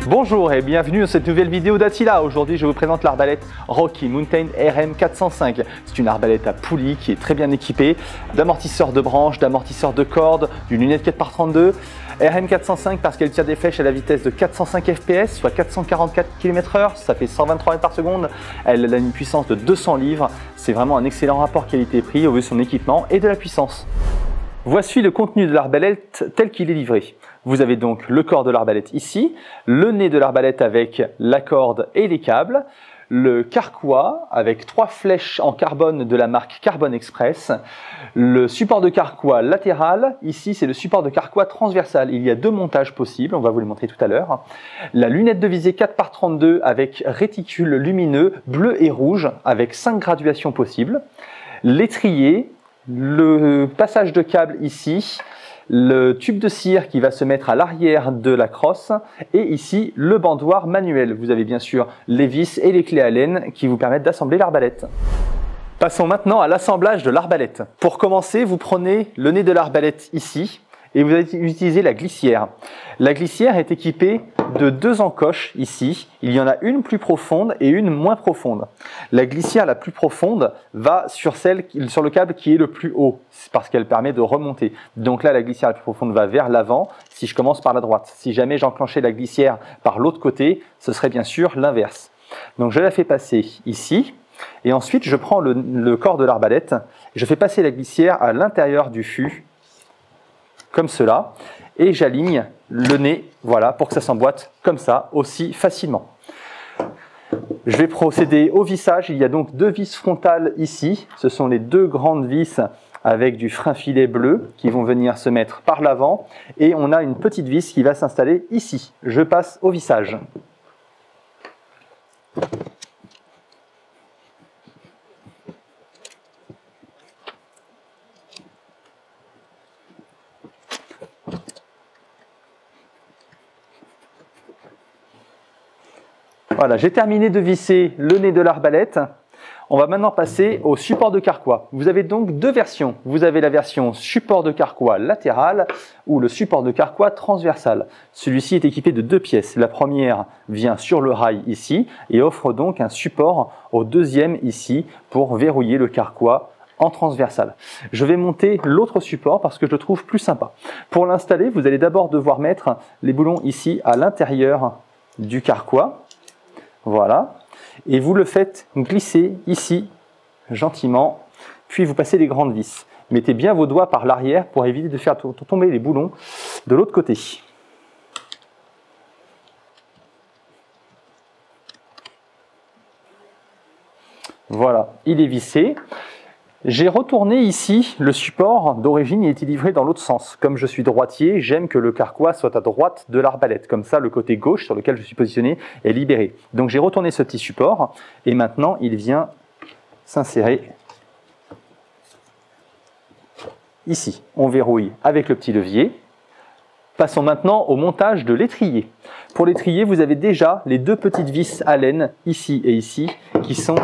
Bonjour et bienvenue dans cette nouvelle vidéo d'Attila. Aujourd'hui je vous présente l'arbalète Rocky Mountain RM405. C'est une arbalète à poulie qui est très bien équipée d'amortisseurs de branches, d'amortisseurs de cordes, d'une lunette 4x32. RM405 parce qu'elle tire des flèches à la vitesse de 405 fps, soit 444 km/h, ça fait 123 mètres par seconde. Elle a une puissance de 200 livres. C'est vraiment un excellent rapport qualité-prix au vu de son équipement et de la puissance. Voici le contenu de l'arbalète tel qu'il est livré. Vous avez donc le corps de l'arbalète ici, le nez de l'arbalète avec la corde et les câbles, le carquois avec 3 flèches en carbone de la marque Carbon Express, le support de carquois latéral, ici c'est le support de carquois transversal. Il y a 2 montages possibles, on va vous les montrer tout à l'heure. La lunette de visée 4x32 avec réticule lumineux bleu et rouge avec 5 graduations possibles, l'étrier, le passage de câble ici, le tube de cire qui va se mettre à l'arrière de la crosse et ici le bandoir manuel. Vous avez bien sûr les vis et les clés Allen qui vous permettent d'assembler l'arbalète. Passons maintenant à l'assemblage de l'arbalète. Pour commencer, vous prenez le nez de l'arbalète ici et vous utilisez la glissière. La glissière est équipée de 2 encoches ici. Il y en a une plus profonde et une moins profonde. La glissière la plus profonde va sur le câble qui est le plus haut, parce qu'elle permet de remonter. Donc là, la glissière la plus profonde va vers l'avant si je commence par la droite. Si jamais j'enclenchais la glissière par l'autre côté, ce serait bien sûr l'inverse. Donc je la fais passer ici. Et ensuite, je prends le corps de l'arbalète. Je fais passer la glissière à l'intérieur du fût, comme cela, et j'aligne le nez, voilà, pour que ça s'emboîte comme ça, aussi facilement. Je vais procéder au vissage. Il y a donc 2 vis frontales ici. Ce sont les 2 grandes vis avec du frein filet bleu qui vont venir se mettre par l'avant. Et on a une petite vis qui va s'installer ici. Je passe au vissage. Voilà, j'ai terminé de visser le nez de l'arbalète. On va maintenant passer au support de carquois. Vous avez donc 2 versions. Vous avez la version support de carquois latéral ou le support de carquois transversal. Celui-ci est équipé de 2 pièces. La première vient sur le rail ici et offre donc un support au deuxième ici pour verrouiller le carquois en transversal. Je vais monter l'autre support parce que je le trouve plus sympa. Pour l'installer, vous allez d'abord devoir mettre les boulons ici à l'intérieur du carquois. Voilà, et vous le faites glisser ici, gentiment, puis vous passez les grandes vis. Mettez bien vos doigts par l'arrière pour éviter de faire tomber les boulons de l'autre côté. Voilà, il est vissé. J'ai retourné ici le support. D'origine, il était livré dans l'autre sens. Comme je suis droitier, j'aime que le carquois soit à droite de l'arbalète. Comme ça, le côté gauche sur lequel je suis positionné est libéré. Donc j'ai retourné ce petit support et maintenant il vient s'insérer ici. On verrouille avec le petit levier. Passons maintenant au montage de l'étrier. Pour l'étrier, vous avez déjà les 2 petites vis Allen, ici et ici, qui sont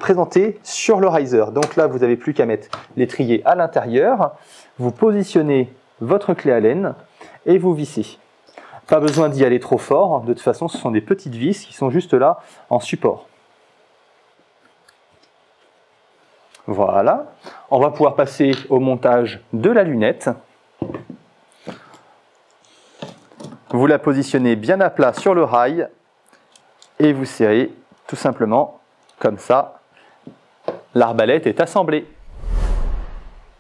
présentées sur le riser. Donc là, vous n'avez plus qu'à mettre l'étrier à l'intérieur. Vous positionnez votre clé Allen et vous vissez. Pas besoin d'y aller trop fort. De toute façon, ce sont des petites vis qui sont juste là en support. Voilà. On va pouvoir passer au montage de la lunette. Vous la positionnez bien à plat sur le rail et vous serrez tout simplement comme ça. L'arbalète est assemblée.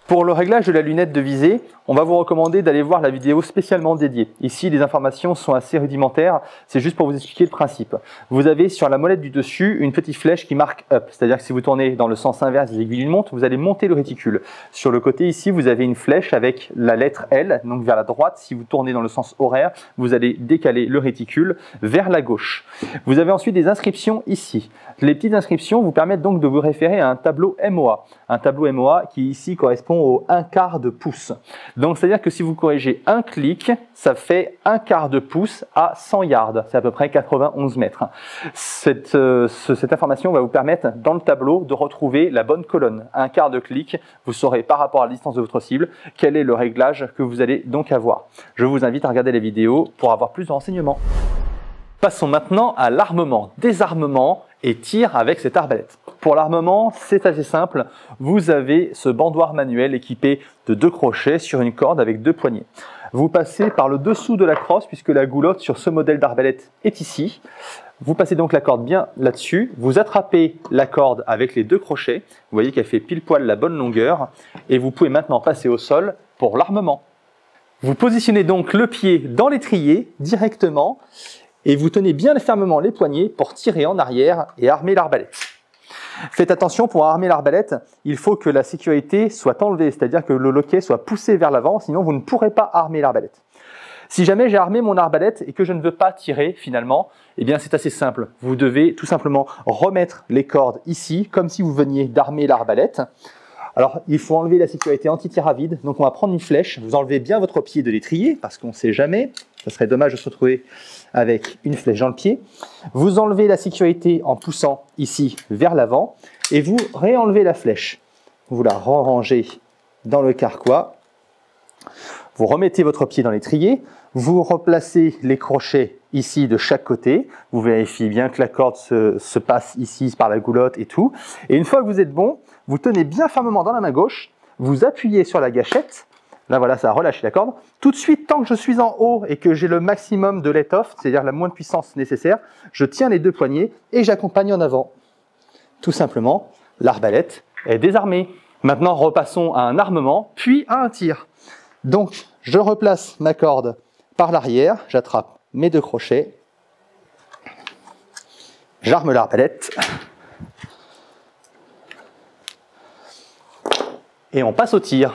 Pour le réglage de la lunette de visée, on va vous recommander d'aller voir la vidéo spécialement dédiée. Ici, les informations sont assez rudimentaires, c'est juste pour vous expliquer le principe. Vous avez sur la molette du dessus une petite flèche qui marque up, c'est-à-dire que si vous tournez dans le sens inverse des aiguilles d'une montre, vous allez monter le réticule. Sur le côté ici, vous avez une flèche avec la lettre L, donc vers la droite. Si vous tournez dans le sens horaire, vous allez décaler le réticule vers la gauche. Vous avez ensuite des inscriptions ici. Les petites inscriptions vous permettent donc de vous référer à un tableau MOA. Un tableau MOA qui ici correspond au 1/4 de pouce. Donc c'est-à-dire que si vous corrigez un clic, ça fait 1/4 de pouce à 100 yards. C'est à peu près 91 mètres. Cette information va vous permettre dans le tableau de retrouver la bonne colonne. 1/4 de clic, vous saurez par rapport à la distance de votre cible quel est le réglage que vous allez donc avoir. Je vous invite à regarder les vidéos pour avoir plus de renseignements. Passons maintenant à l'armement, désarmement et tir avec cette arbalète. Pour l'armement, c'est assez simple. Vous avez ce bandoir manuel équipé de 2 crochets sur une corde avec 2 poignées. Vous passez par le dessous de la crosse puisque la goulotte sur ce modèle d'arbalète est ici. Vous passez donc la corde bien là-dessus. Vous attrapez la corde avec les 2 crochets. Vous voyez qu'elle fait pile poil la bonne longueur. Et vous pouvez maintenant passer au sol pour l'armement. Vous positionnez donc le pied dans l'étrier directement et vous tenez bien fermement les poignets pour tirer en arrière et armer l'arbalète. Faites attention, pour armer l'arbalète, il faut que la sécurité soit enlevée, c'est-à-dire que le loquet soit poussé vers l'avant, sinon vous ne pourrez pas armer l'arbalète. Si jamais j'ai armé mon arbalète et que je ne veux pas tirer finalement, eh bien c'est assez simple. Vous devez tout simplement remettre les cordes ici, comme si vous veniez d'armer l'arbalète. Alors, il faut enlever la sécurité anti-tir à vide. Donc, on va prendre une flèche. Vous enlevez bien votre pied de l'étrier, parce qu'on ne sait jamais. Ça serait dommage de se retrouver avec une flèche dans le pied. Vous enlevez la sécurité en poussant ici vers l'avant. Et vous réenlevez la flèche. Vous la rangez dans le carquois. Vous remettez votre pied dans l'étrier. Vous replacez les crochets ici de chaque côté. Vous vérifiez bien que la corde se passe ici par la goulotte et tout. Et une fois que vous êtes bon, vous tenez bien fermement dans la main gauche, vous appuyez sur la gâchette, là voilà, ça a relâché la corde. Tout de suite, tant que je suis en haut et que j'ai le maximum de let-off, c'est-à-dire la moins de puissance nécessaire, je tiens les 2 poignets et j'accompagne en avant. Tout simplement, l'arbalète est désarmée. Maintenant, repassons à un armement, puis à un tir. Donc, je replace ma corde par l'arrière, j'attrape mes 2 crochets, j'arme l'arbalète, et on passe au tir.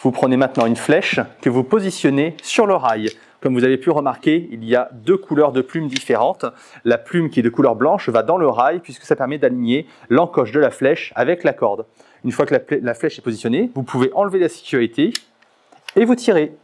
Vous prenez maintenant une flèche que vous positionnez sur le rail. Comme vous avez pu remarquer, il y a 2 couleurs de plumes différentes. La plume qui est de couleur blanche va dans le rail puisque ça permet d'aligner l'encoche de la flèche avec la corde. Une fois que la flèche est positionnée, vous pouvez enlever la sécurité et vous tirez.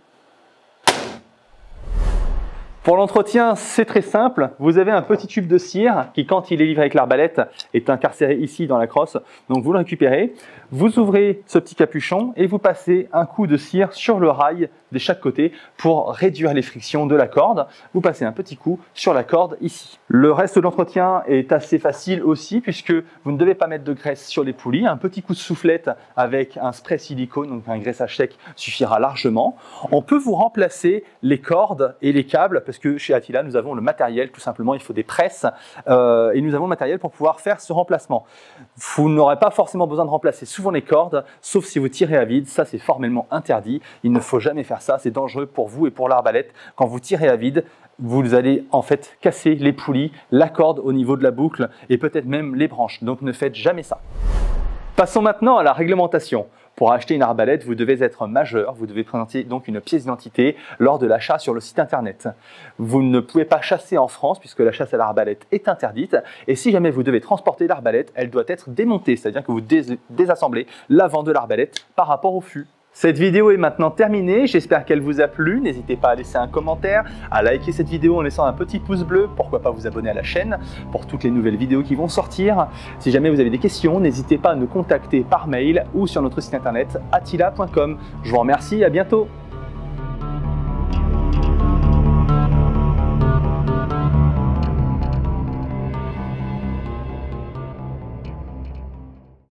Pour l'entretien, c'est très simple. Vous avez un petit tube de cire qui, quand il est livré avec l'arbalète, est incarcéré ici dans la crosse. Donc vous le récupérez, vous ouvrez ce petit capuchon et vous passez un coup de cire sur le rail de chaque côté pour réduire les frictions de la corde. Vous passez un petit coup sur la corde ici. Le reste de l'entretien est assez facile aussi puisque vous ne devez pas mettre de graisse sur les poulies. Un petit coup de soufflette avec un spray silicone, donc un graissage sec, suffira largement. On peut vous remplacer les cordes et les câbles parce que chez Attila, nous avons le matériel, tout simplement, il faut des presses et nous avons le matériel pour pouvoir faire ce remplacement. Vous n'aurez pas forcément besoin de remplacer souvent les cordes, sauf si vous tirez à vide, ça c'est formellement interdit. Il ne faut jamais faire ça, c'est dangereux pour vous et pour l'arbalète. Quand vous tirez à vide, vous allez en fait casser les poulies, la corde au niveau de la boucle et peut-être même les branches, donc ne faites jamais ça. Passons maintenant à la réglementation. Pour acheter une arbalète, vous devez être majeur, vous devez présenter donc une pièce d'identité lors de l'achat sur le site internet. Vous ne pouvez pas chasser en France puisque la chasse à l'arbalète est interdite et si jamais vous devez transporter l'arbalète, elle doit être démontée, c'est-à-dire que vous désassemblez l'avant de l'arbalète par rapport au fût. Cette vidéo est maintenant terminée, j'espère qu'elle vous a plu. N'hésitez pas à laisser un commentaire, à liker cette vidéo en laissant un petit pouce bleu, pourquoi pas vous abonner à la chaîne pour toutes les nouvelles vidéos qui vont sortir. Si jamais vous avez des questions, n'hésitez pas à nous contacter par mail ou sur notre site internet attila.com. Je vous remercie, à bientôt.